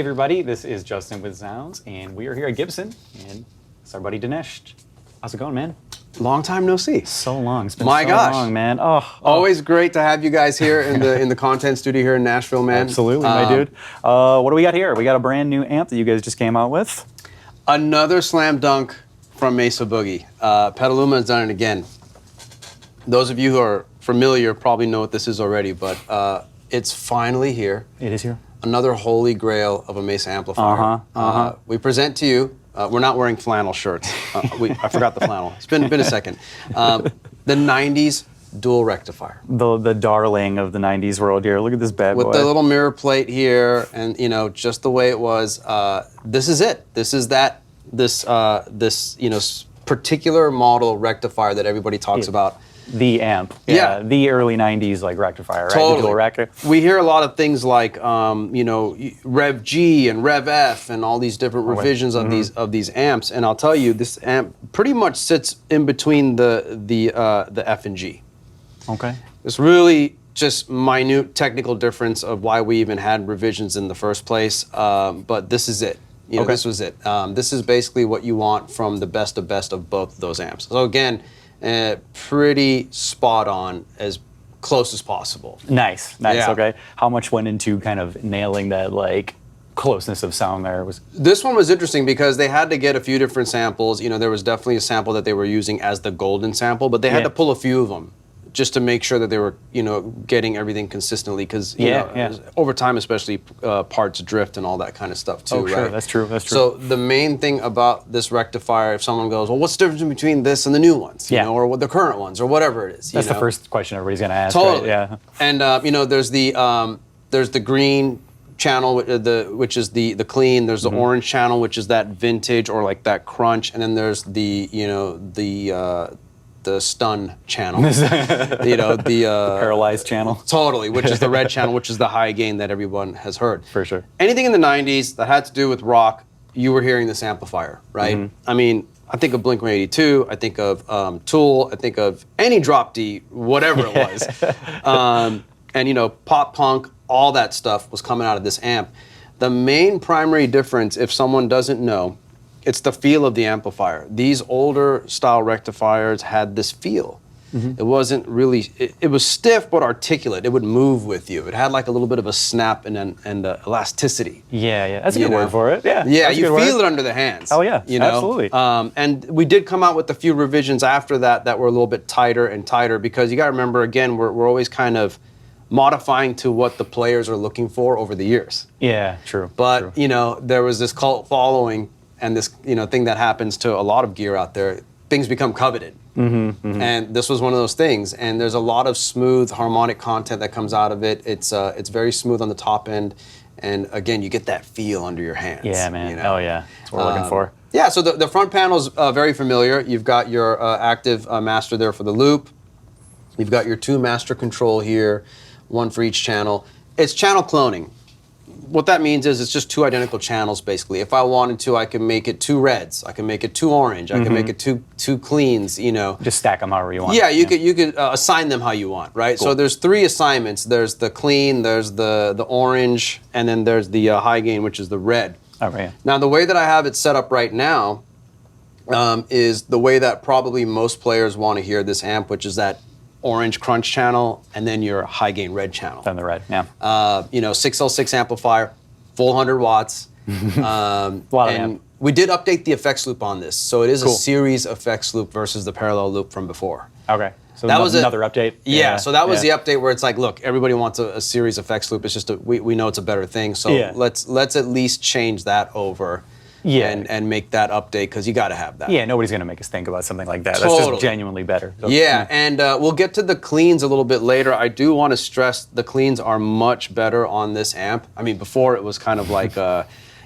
everybody, this is Justin with zZounds, and we are here at Gibson, and it's our buddy Dinesh. How's it going, man? Long time no see. So long. It's been My so gosh. long, man. Always great to have you guys here in the content studio here in Nashville, man. Absolutely, my dude. What do we got here? We got a brand new amp that you guys just came out with. Another slam dunk from Mesa Boogie. Petaluma has done it again. Those of you who are familiar probably know what this is already, but it's finally here. It is here. Another holy grail of a Mesa amplifier. We present to you, we're not wearing flannel shirts. I forgot the flannel. It's been a second. The 90s dual rectifier. The darling of the 90s world here. Look at this bad boy. With the little mirror plate here, and just the way it was. This is it. This is this particular model rectifier that everybody talks about. The amp. Yeah. The early 90s like rectifier, right? Totally. The dual rec. We hear a lot of things like Rev G and Rev F and all these different revisions of these amps, and I'll tell you, this amp pretty much sits in between the F and G. Okay. It's really just minute technical difference of why we even had revisions in the first place, but this is it. This was it. This is basically what you want from the best of both of those amps. So again, pretty spot on, as close as possible. Nice. Yeah. Okay. How much went into kind of nailing that closeness of sound there? This one was interesting because they had to get a few different samples. There was definitely a sample that they were using as the golden sample, but they had to pull a few of them just to make sure that they were, getting everything consistently, because over time, especially parts drift and all that kind of stuff too. Oh, sure, right? That's true. So the main thing about this rectifier, if someone goes, well, what's the difference between this and the new ones, or what the current ones, or whatever it is? That's the first question everybody's going to ask. Totally. Right? Yeah. And there's the green channel, which is the clean. There's the orange channel, which is that vintage or like that crunch, and then there's the stun channel, the paralyzed channel. Totally, which is the red channel, which is the high gain that everyone has heard. For sure. Anything in the 90s that had to do with rock, you were hearing this amplifier, right? I mean, I think of Blink-182, I think of Tool, I think of any drop D, whatever it was. And pop punk, all that stuff was coming out of this amp. The main primary difference, if someone doesn't know, it's the feel of the amplifier. These older style rectifiers had this feel. It wasn't really, it was stiff but articulate. It would move with you. It had like a little bit of a snap and elasticity. Yeah. That's a good word for it. Yeah. Yeah, you feel it under the hands. Oh yeah, absolutely. And we did come out with a few revisions after that were a little bit tighter and tighter, because you got to remember, again, we're always kind of modifying to what the players are looking for over the years. Yeah, true. But there was this cult following, and this thing that happens to a lot of gear out there. Things become coveted, and this was one of those things. And there's a lot of smooth harmonic content that comes out of it. It's very smooth on the top end, and again, you get that feel under your hands. Yeah, man. Oh yeah, that's what we're looking for. Yeah. So the front panel's very familiar. You've got your active master there for the loop. You've got your 2 master control here, 1 for each channel. It's channel cloning. What that means is it's just 2 identical channels, basically. If I wanted to, I can make it 2 reds. I can make it 2 orange. I can make it two cleans. Just stack them however you want. Yeah, you could assign them how you want, right? Cool. So there's 3 assignments. There's the clean, there's the orange, and then there's the high gain, which is the red. Oh, right. Now the way that I have it set up right now is the way that probably most players want to hear this amp, which is that orange crunch channel, and then your high gain red channel. Then the red, yeah. 6L6 amplifier, full 100 watts. A lot of amp. We did update the effects loop on this, so it is a series effects loop versus the parallel loop from before. Okay, so that was another update. Yeah, so that was the update where it's like, look, everybody wants a series effects loop. It's just we know it's a better thing, so let's at least change that over. Yeah, and make that update, because you got to have that. Yeah, nobody's going to make us think about something like that. Totally. That's just genuinely better. So, yeah, and we'll get to the cleans a little bit later. I do want to stress the cleans are much better on this amp. I mean, before it was kind of like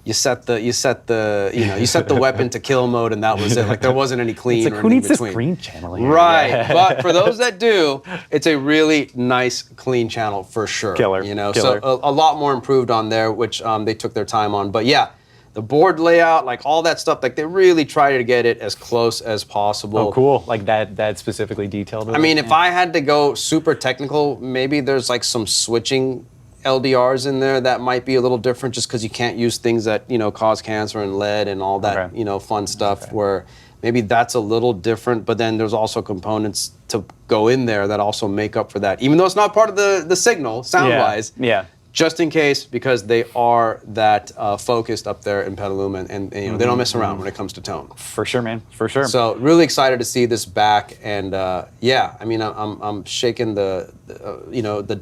you set the weapon to kill mode, and that was it. Like there wasn't any clean. It's like, who needs this green channel here? Right, yeah. But for those that do, it's a really nice clean channel for sure. Killer. So a lot more improved on there, which they took their time on. But yeah. The board layout, like all that stuff, like they really try to get it as close as possible. Oh, cool. Like that specifically detailed? I mean, if I had to go super technical, maybe there's like some switching LDRs in there that might be a little different, just because you can't use things that cause cancer and lead and all that fun stuff. Where maybe that's a little different, but then there's also components to go in there that also make up for that, even though it's not part of the signal sound-wise. Yeah. Just in case, because they are that focused up there in Petaluma, and they don't mess around when it comes to tone. For sure, man. For sure. So really excited to see this back, and yeah, I mean, I'm shaking the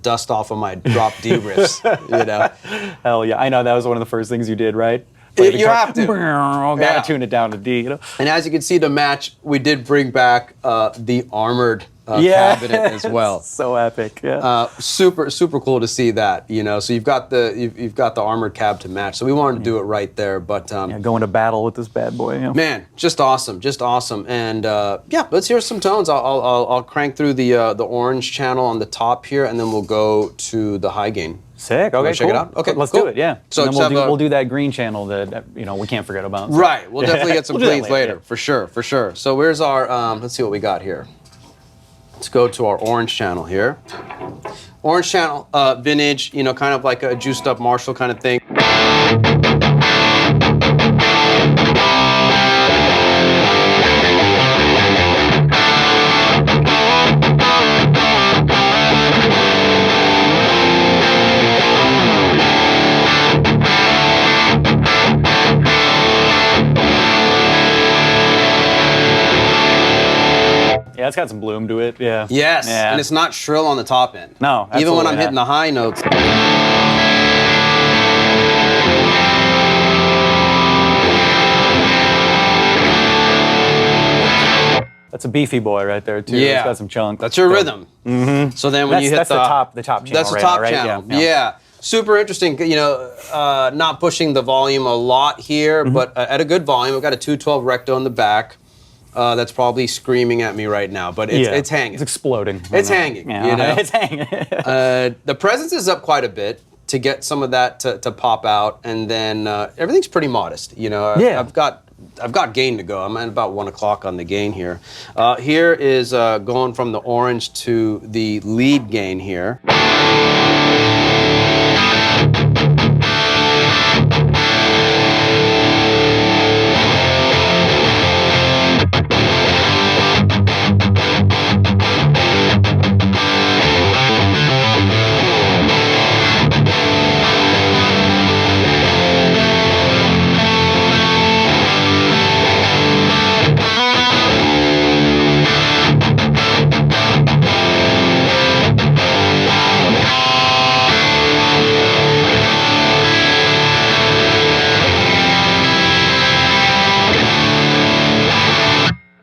dust off of my drop D riffs. Hell yeah! I know that was one of the first things you did, right? You have to. Gotta tune it down to D. And as you can see, to match, we did bring back the armored cabinet as well. So epic. Yeah. Super cool to see that. So you've got the armored cab to match. So we wanted to do it right there, but going to battle with this bad boy. Yeah. Man, just awesome. And yeah, let's hear some tones. I'll crank through the orange channel on the top here, and then we'll go to the high gain. Sick. Okay, check it out. Okay, let's cool. do it. Yeah. So and then we'll do that green channel that we can't forget about. So. Right. We'll definitely get some We'll do that cleans later, for sure. So where's our? Let's see what we got here. Let's go to our orange channel here. Orange channel, vintage. Kind of like a juiced up Marshall kind of thing. Yeah, it's got some bloom to it. Yeah. Yes, yeah. And it's not shrill on the top end. No, even when I'm hitting the high notes. That's a beefy boy right there too. Yeah, it's got some chunk. That's your rhythm. Mm-hmm. So then when you hit that's the top channel. That's the top channel. Yeah. Super interesting. Not pushing the volume a lot here, but at a good volume. I've got a 212 recto in the back. That's probably screaming at me right now, but it's hanging. It's exploding. It's hanging. Yeah, it's hanging. The presence is up quite a bit to get some of that to pop out, and then everything's pretty modest. I've got gain to go. I'm at about 1 o'clock on the gain here. Here is going from the orange to the lead gain here.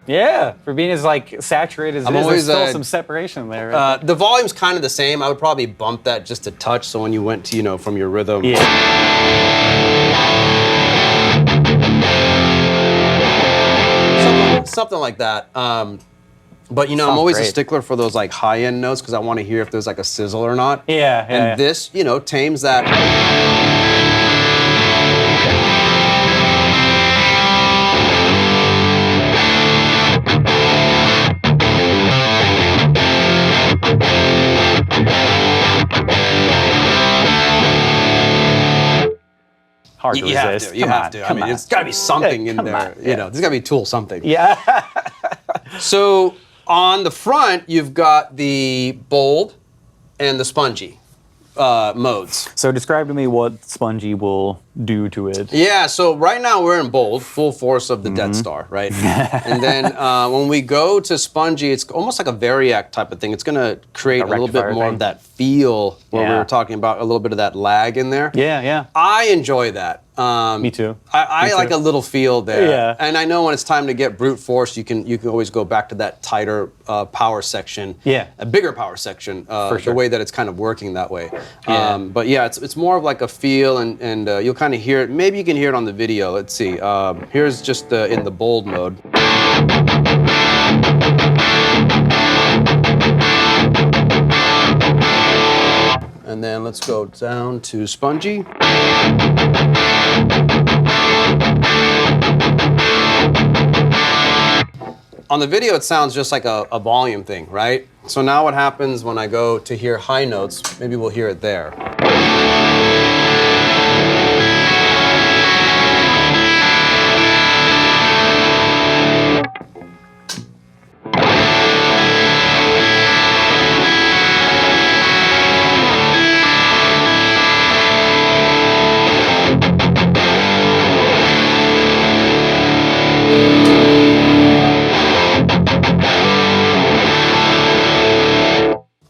Yeah, for being as saturated as it is, there's still some separation there. Right? The volume's kind of the same. I would probably bump that just a touch, so when you went to, from your rhythm. Yeah. Something like that. But I'm always a stickler for those high-end notes, because I want to hear if there's a sizzle or not. Yeah. And this, tames that. Hard to resist. You have to. I mean, it's got to be something in there. There's got to be Tool something. Yeah. So on the front, you've got the bold and the spongy modes. So describe to me what Spongy will do to it. Yeah, so right now we're in bold, full force of the Death Star, right? And then when we go to Spongy, it's almost like a variac type of thing. It's going to create a little bit more of that feel where we were talking about a little bit of that lag in there. Yeah. I enjoy that. Me too. I like a little feel there. Yeah. And I know when it's time to get brute force, you can always go back to that tighter power section. Yeah. A bigger power section. For sure. The way that it's kind of working that way. Yeah. But yeah, it's more of like a feel, and you'll kind of hear it. Maybe you can hear it on the video. Let's see. Here's just in the bold mode. And then let's go down to Spongy. On the video, it sounds just like a volume thing, right? So now what happens when I go to hear high notes, maybe we'll hear it there.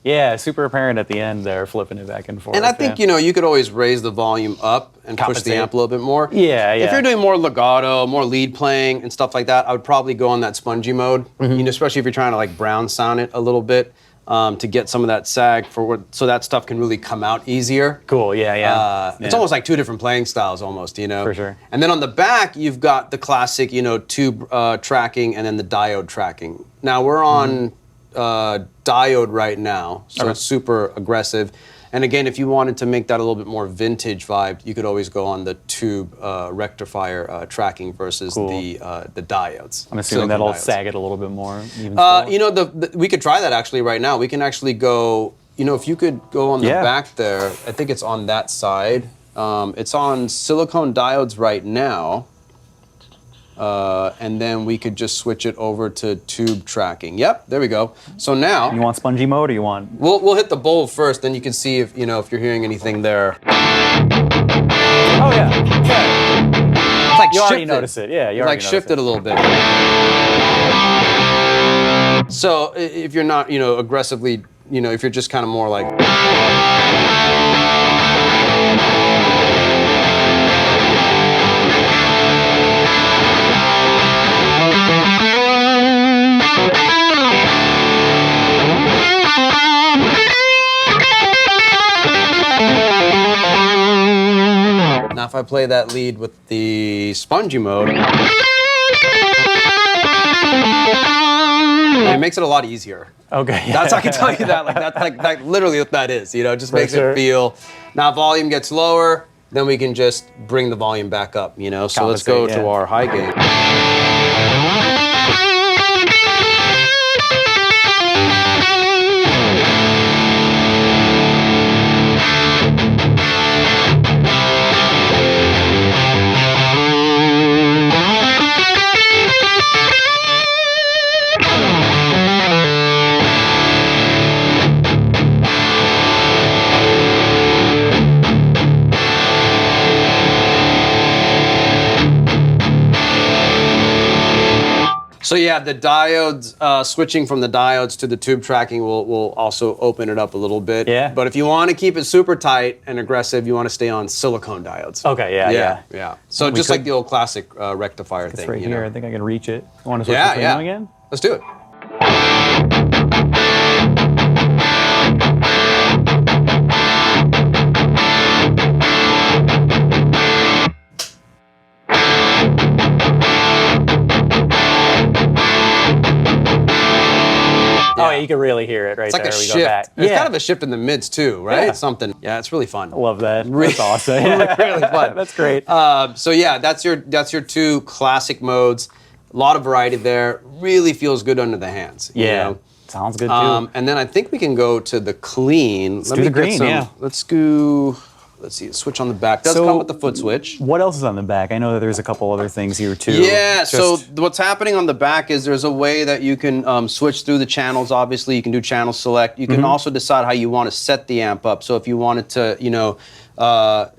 Yeah, super apparent at the end there, flipping it back and forth. And I think, yeah. you know, you could always raise the volume up and push the Compensate. amp a little bit more. Yeah, yeah. If you're doing more legato, more lead playing and stuff like that, I would probably go on that spongy mode, you know, especially if you're trying to like brown sound it a little bit to get some of that sag so that stuff can really come out easier. Cool, yeah. It's almost like two different playing styles almost, you know? For sure. And then on the back, you've got the classic, you know, tube tracking and then the diode tracking. Now we're on diode right now, so Okay. it's super aggressive. And again, if you wanted to make that a little bit more vintage vibe, you could always go on the tube rectifier tracking versus Cool. the diodes. I'm assuming silicone that'll diodes. sag it a little bit more. Even still. You know, we could try that actually right now. We can actually go, you know, if you could go on the Yeah. back there, I think it's on that side. It's on silicone diodes right now. And then we could just switch it over to tube tracking. Yep, there we go. So now You want spongy mode or you want? we'll hit the bowl first, then you can see if if you're hearing anything there. Oh yeah. It's like You already shifted. notice it. Yeah, you It's already like notice shifted it. a little bit. So if you're not, aggressively, if you're just kind of more like. Now if I play that lead with the spongy mode, it makes it a lot easier. Okay. That's I can tell you that. Like that's like literally what that is. It just makes sure. it feel. Now volume gets lower, then we can just bring the volume back up. So let's go Compensate, to yeah. our high gain. So yeah, the diodes, switching from the diodes to the tube tracking will also open it up a little bit. Yeah. But if you want to keep it super tight and aggressive, you want to stay on silicone diodes. Okay, yeah. So just like could- the old classic rectifier It's thing. right you here. know? I think I can reach it. You want to switch Yeah, between yeah. them again? Let's do it. Oh, yeah, you can really hear it right It's like there. a We shift. go back. There's kind of a shift in the mids too, right? Yeah. Something. Yeah, it's really fun. I love that. Really- That's awesome. really fun. That's great. So yeah, that's your two classic modes. A lot of variety there. Really feels good under the hands. you Yeah. know? Sounds good too. And then I think we can go to the clean. Let's do the green, yeah. Let's do. Let's see. Switch on the back. Does So- come with the foot switch. What else is on the back? I know that there's a couple other things here too. Yeah, so Just- what's happening on the back is there's a way that you can switch through the channels. Obviously, you can do channel select. You Mm-hmm. can also decide how you want to set the amp up. So if you wanted to,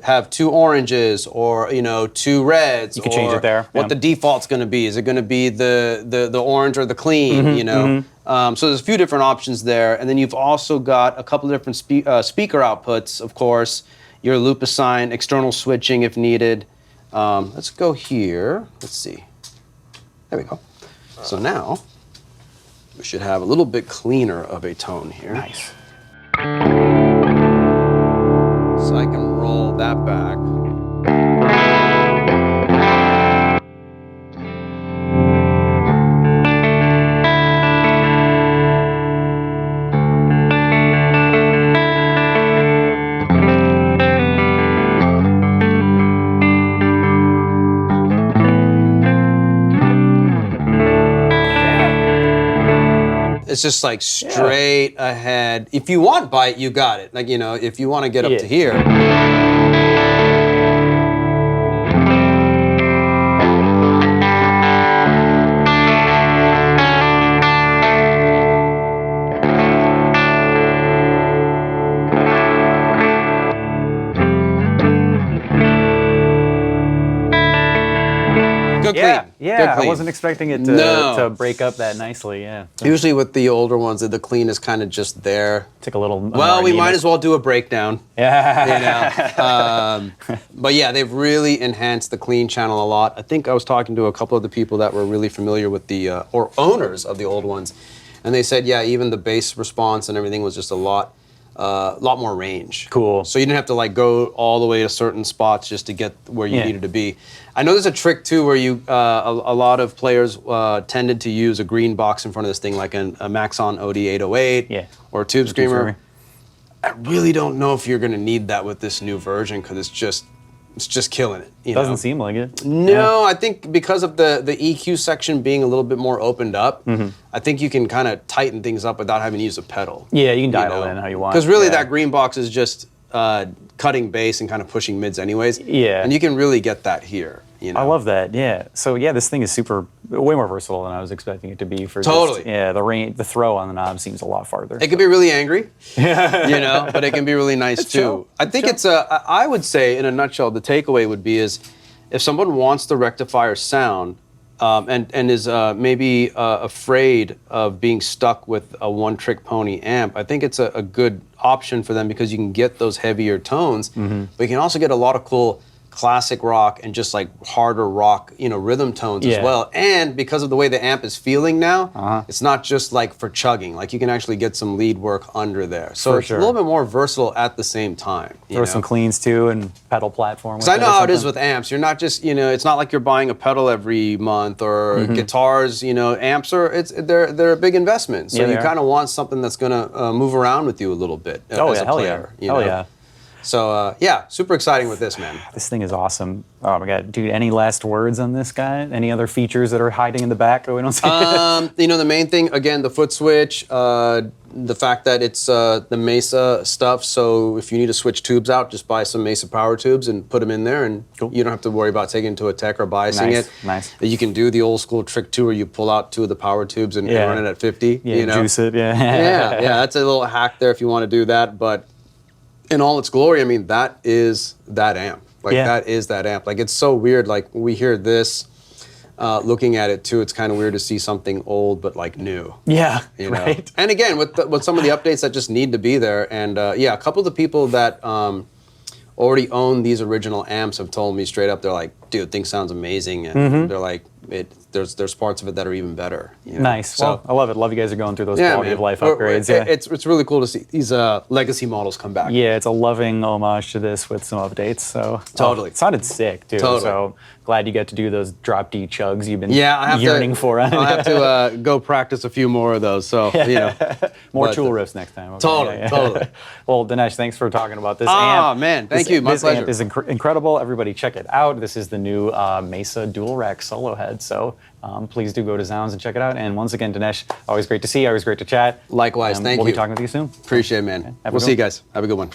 have two oranges or two reds, you can change it there, What yeah. the default's going to be? Is it going to be the orange or the clean? Mm-hmm, So there's a few different options there, and then you've also got a couple of different speaker outputs, of course. Your loop assign, external switching if needed. Let's go here. Let's see. There we go. So now we should have a little bit cleaner of a tone here. Nice. So I can roll that back. It's just like straight ahead. If you want bite, you got it. Like, you know, if you want to get up to here. Yeah, I wasn't expecting it to break up that nicely, yeah. Usually with the older ones, the clean is kind of just there. Took a little well, we might as well do a breakdown. Yeah. You know? But yeah, they've really enhanced the clean channel a lot. I think I was talking to a couple of the people that were really familiar with the, or owners of the old ones, and they said, yeah, even the bass response and everything was just a lot more range. Cool. So you didn't have to like go all the way to certain spots just to get where you needed to be. I know there's a trick too where you a lot of players tended to use a green box in front of this thing, like a Maxon OD808 or a Tube Screamer. I really don't know if you're going to need that with this new version because it's just killing it. You Doesn't seem like it. No, I think because of the EQ section being a little bit more opened up, I think you can kind of tighten things up without having to use a pedal. Yeah, you can dial in how you want. Because really that green box is just cutting bass and kind of pushing mids anyways. Yeah. And you can really get that here. You know? I love that, yeah. So yeah, this thing is way more versatile than I was expecting it to be. For Totally. The throw on the knob seems a lot farther. It can be really angry, you know, but it can be really nice too. Chill. I think I would say in a nutshell, the takeaway would be is if someone wants the Rectifier sound and is maybe afraid of being stuck with a one-trick pony amp, I think it's a good option for them because you can get those heavier tones, but you can also get a lot of cool classic rock and just like harder rock, you know, rhythm tones as well. And because of the way the amp is feeling now, it's not just like for chugging. Like you can actually get some lead work under there. So it's a little bit more versatile at the same time. Throw some cleans too and pedal platform. Because I know how it is with amps. You're not just, you know, it's not like you're buying a pedal every month or guitars, you know, amps they're a big investment. So you kind of want something that's going to move around with you a little bit as a player. Hell yeah. So, yeah, super exciting with this, man. This thing is awesome. Oh, my God. Dude, any last words on this guy? Any other features that are hiding in the back that we don't see? You know, the main thing, again, the foot switch, the fact that it's the Mesa stuff. So if you need to switch tubes out, just buy some Mesa power tubes and put them in there, and you don't have to worry about taking it to a tech or biasing it. Nice. You can do the old school trick too, where you pull out two of the power tubes and run it at 50. Yeah, you know? Juice it, yeah, that's a little hack there if you want to do that. But in all its glory, I mean, that is that amp. Like, that is that amp. Like, it's so weird. Like, we hear this, looking at it, too, it's kind of weird to see something old but, like, new. Yeah, you know? right. And again, with some of the updates that just need to be there. And, yeah, a couple of the people that already own these original amps have told me straight up, they're like, dude, thing sounds amazing. And they're like, there's parts of it that are even better. You know? Nice. So, well, I love it. Love you guys are going through those quality of life upgrades. It's really cool to see these legacy models come back. Yeah, it's a loving homage to this with some updates. So totally, it sounded sick too. Totally. So glad you get to do those drop D chugs you've been yearning for. I'll have to go practice a few more of those. So you know, more tool riffs next time. Okay. Totally. Well, Dinesh, thanks for talking about this amp. amp. Man, thank you. My pleasure. This amp is incredible. Everybody, check it out. This is the new Mesa dual rack solo head. So please do go to zZounds and check it out. And once again, Dinesh, always great to see you. Always great to chat. Likewise. Thank you. We'll be talking with you soon. Appreciate it, man. We'll see you guys. Have a good one.